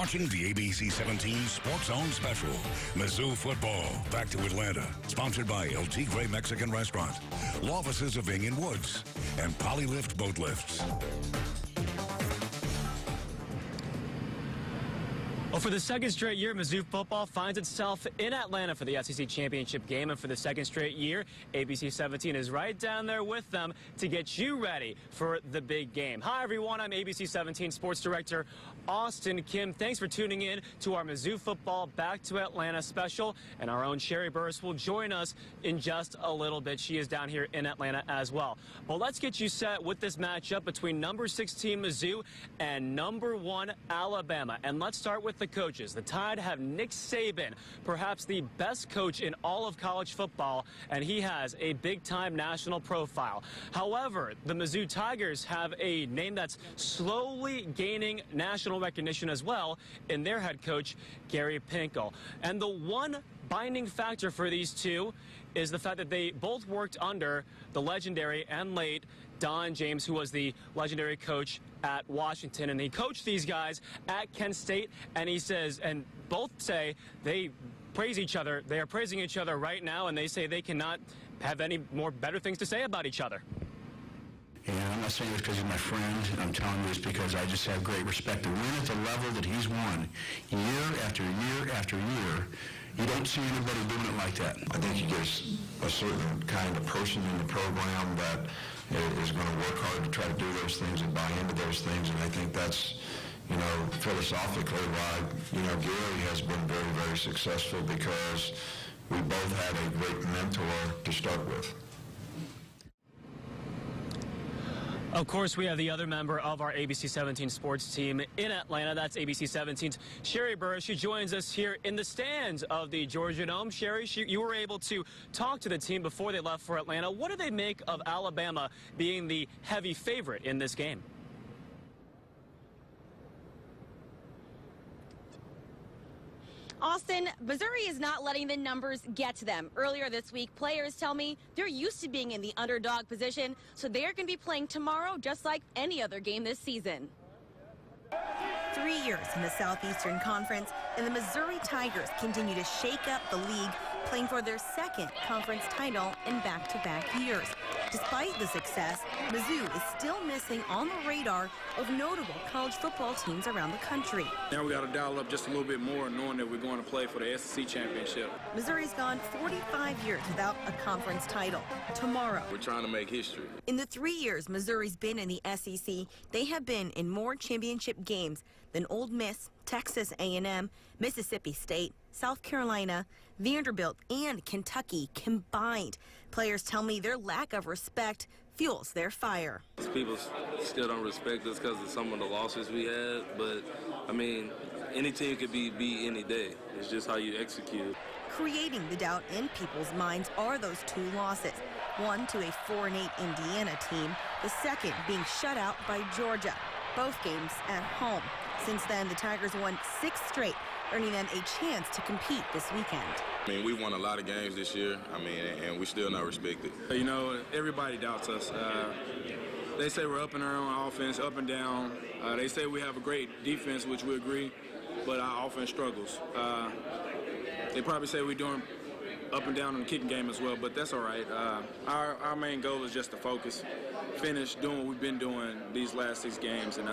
watching the ABC 17 Sports Zone Special. Mizzou football back to Atlanta. Sponsored by El Tigre Mexican Restaurant, law offices of Ing & Woods, and Polylift Boat Lifts. Well, for the second straight year, Mizzou football finds itself in Atlanta for the SEC championship game. And for the second straight year, ABC 17 is right down there with them to get you ready for the big game. Hi, everyone. I'm ABC 17 Sports Director Austin Kim. Thanks for tuning in to our Mizzou football Back to Atlanta special. And our own Sherry Burris will join us in just a little bit. She is down here in Atlanta as well. Well, let's get you set with this matchup between number 16 Mizzou and number 1 Alabama. And let's start with the coaches. The Tide have Nick Saban, perhaps the best coach in all of college football, and he has a big-time national profile. However, the Mizzou Tigers have a name that's slowly gaining national recognition as well in their head coach, Gary Pinkel. And the one binding factor for these two is the fact that they both worked under the legendary and late Don James, who was the legendary coach at Washington, and he coached these guys at Kent State, and he says, and both say they praise each other. They are praising each other right now, and they say they cannot have any more better things to say about each other. And I'm not saying this because he's my friend. I'm telling you this because I just have great respect. To win at the level that he's won, year after year after year, you don't see anybody doing it like that. I think he gets a certain kind of person in the program that is going to work hard to try to do those things and buy into those things. And I think that's, you know, philosophically why, you know, Gary has been very, very successful, because we both had a great mentor to start with. Of course, we have the other member of our ABC 17 sports team in Atlanta. That's ABC 17's Sherry Burris. She joins us here in the stands of the Georgia Dome. Sherry, you were able to talk to the team before they left for Atlanta. What do they make of Alabama being the heavy favorite in this game? Austin, Missouri is not letting the numbers get to them. Earlier this week, players tell me they're used to being in the underdog position, so they're going to be playing tomorrow just like any other game this season. 3 years in the Southeastern Conference, and the Missouri Tigers continue to shake up the league, playing for their second conference title in back-to-back years. Despite the success, Mizzou is still missing on the radar of notable college football teams around the country. Now we got to dial up just a little bit more, knowing that we're going to play for the SEC championship. Missouri's gone 45 years without a conference title. Tomorrow, we're trying to make history. In the 3 years Missouri's been in the SEC, they have been in more championship games than Ole Miss, Texas A&M, Mississippi State, South Carolina, Vanderbilt, and Kentucky combined. Players tell me their lack of respect fuels their fire. People still don't respect us because of some of the losses we had, but, I mean, any team could be beat any day. It's just how you execute. Creating the doubt in people's minds are those 2 losses. One to a 4-8 Indiana team, the second being shut out by Georgia. Both games at home. Since then, the Tigers won 6 straight, earning them a chance to compete this weekend. I mean, we won a lot of games this year, and we still not respected. You know, everybody doubts us. They say we're up in our own offense, up and down. They say we have a great defense, which we agree, but our offense struggles. They probably say we're doing up and down in the kicking game as well, but that's all right. Our main goal is just to focus, finish doing what we've been doing these last 6 games, and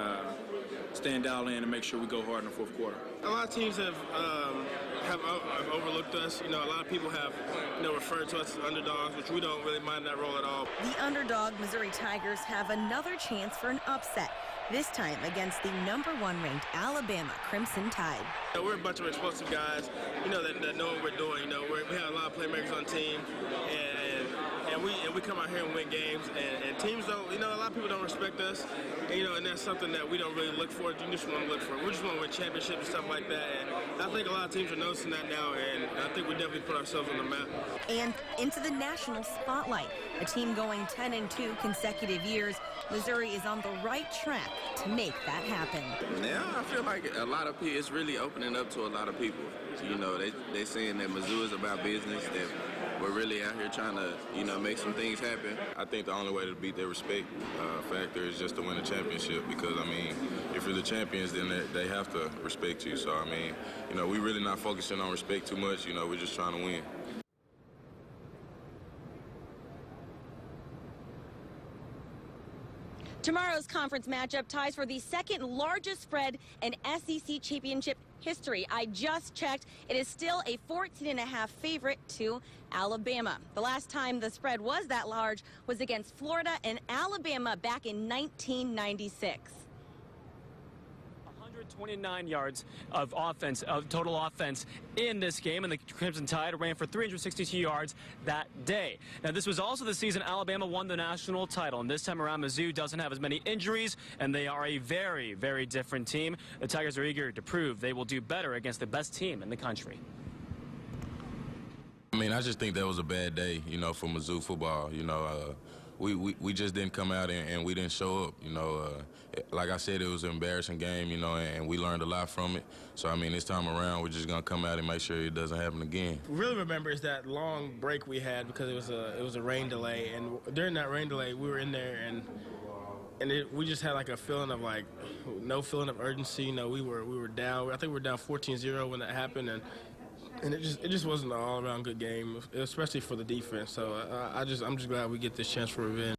stand dialed in and make sure we go hard in the 4th quarter. A lot of teams have overlooked us. You know, a lot of people have, you know, referred to us as underdogs, which we don't really mind that role at all. The underdog Missouri Tigers have another chance for an upset, this time against the number 1 ranked Alabama Crimson Tide. You know, we're a bunch of explosive guys, you know, that know what we're doing. You know, we have a lot of playmakers on the team, and we come out here and win games, and teams don't, you know, a lot of people don't respect us, and, you know, and that's something that we don't really look for. You just want to look for. We just want to win championships and stuff like that, and I think a lot of teams are noticing that now, and I think we definitely put ourselves on the map. And into the national spotlight, a team going 10-2 consecutive years, Missouri is on the right track to make that happen. Yeah, I feel like a lot of people, it's really opening up to a lot of people. You know, they saying that Mizzou is about business, that we're really out here trying to, make some things happen. I think the only way to beat their respect factor is just to win a championship because, if you're the champions, then they have to respect you. So, we're really not focusing on respect too much. We're just trying to win. Tomorrow's conference matchup ties for the second largest spread in SEC championship history. I just checked. It is still a 14.5 favorite to Alabama. The last time the spread was that large was against Florida and Alabama back in 1996. 129 yards of offense, of total offense in this game, and the Crimson Tide ran for 362 yards that day. Now, this was also the season Alabama won the national title, and this time around, Mizzou doesn't have as many injuries, and they are a very, very different team. The Tigers are eager to prove they will do better against the best team in the country. I just think that was a bad day, for Mizzou football. We just didn't come out and we didn't show up. Like I said, it was an embarrassing game, and we learned a lot from it. So, this time around, we're just going to come out and make sure it doesn't happen again. Really remember is that long break we had because it was a rain delay. And during that rain delay, we were in there and we just had like a feeling of no feeling of urgency. We were down. I think we were down 14-0 when that happened. And it just wasn't an all-around good game, especially for the defense. So I'm just glad we get this chance for revenge.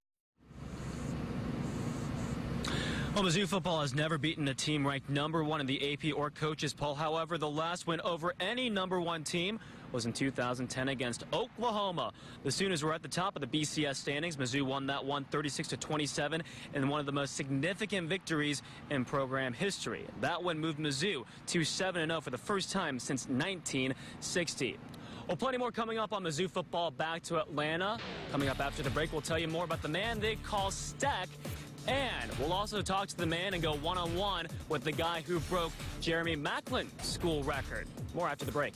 Well, Mizzou football has never beaten a team ranked #1 in the AP or coaches poll. However, the last win over any #1 team was in 2010 against Oklahoma. The Sooners were at the top of the BCS standings. Mizzou won that one 36-27 in one of the most significant victories in program history. That win moved Mizzou to 7-0 for the first time since 1960. Well, plenty more coming up on Mizzou football back to Atlanta. Coming up after the break, we'll tell you more about the man they call Stack. And we'll also talk to the man and go one-on-one with the guy who broke Jeremy Macklin's school record. More after the break.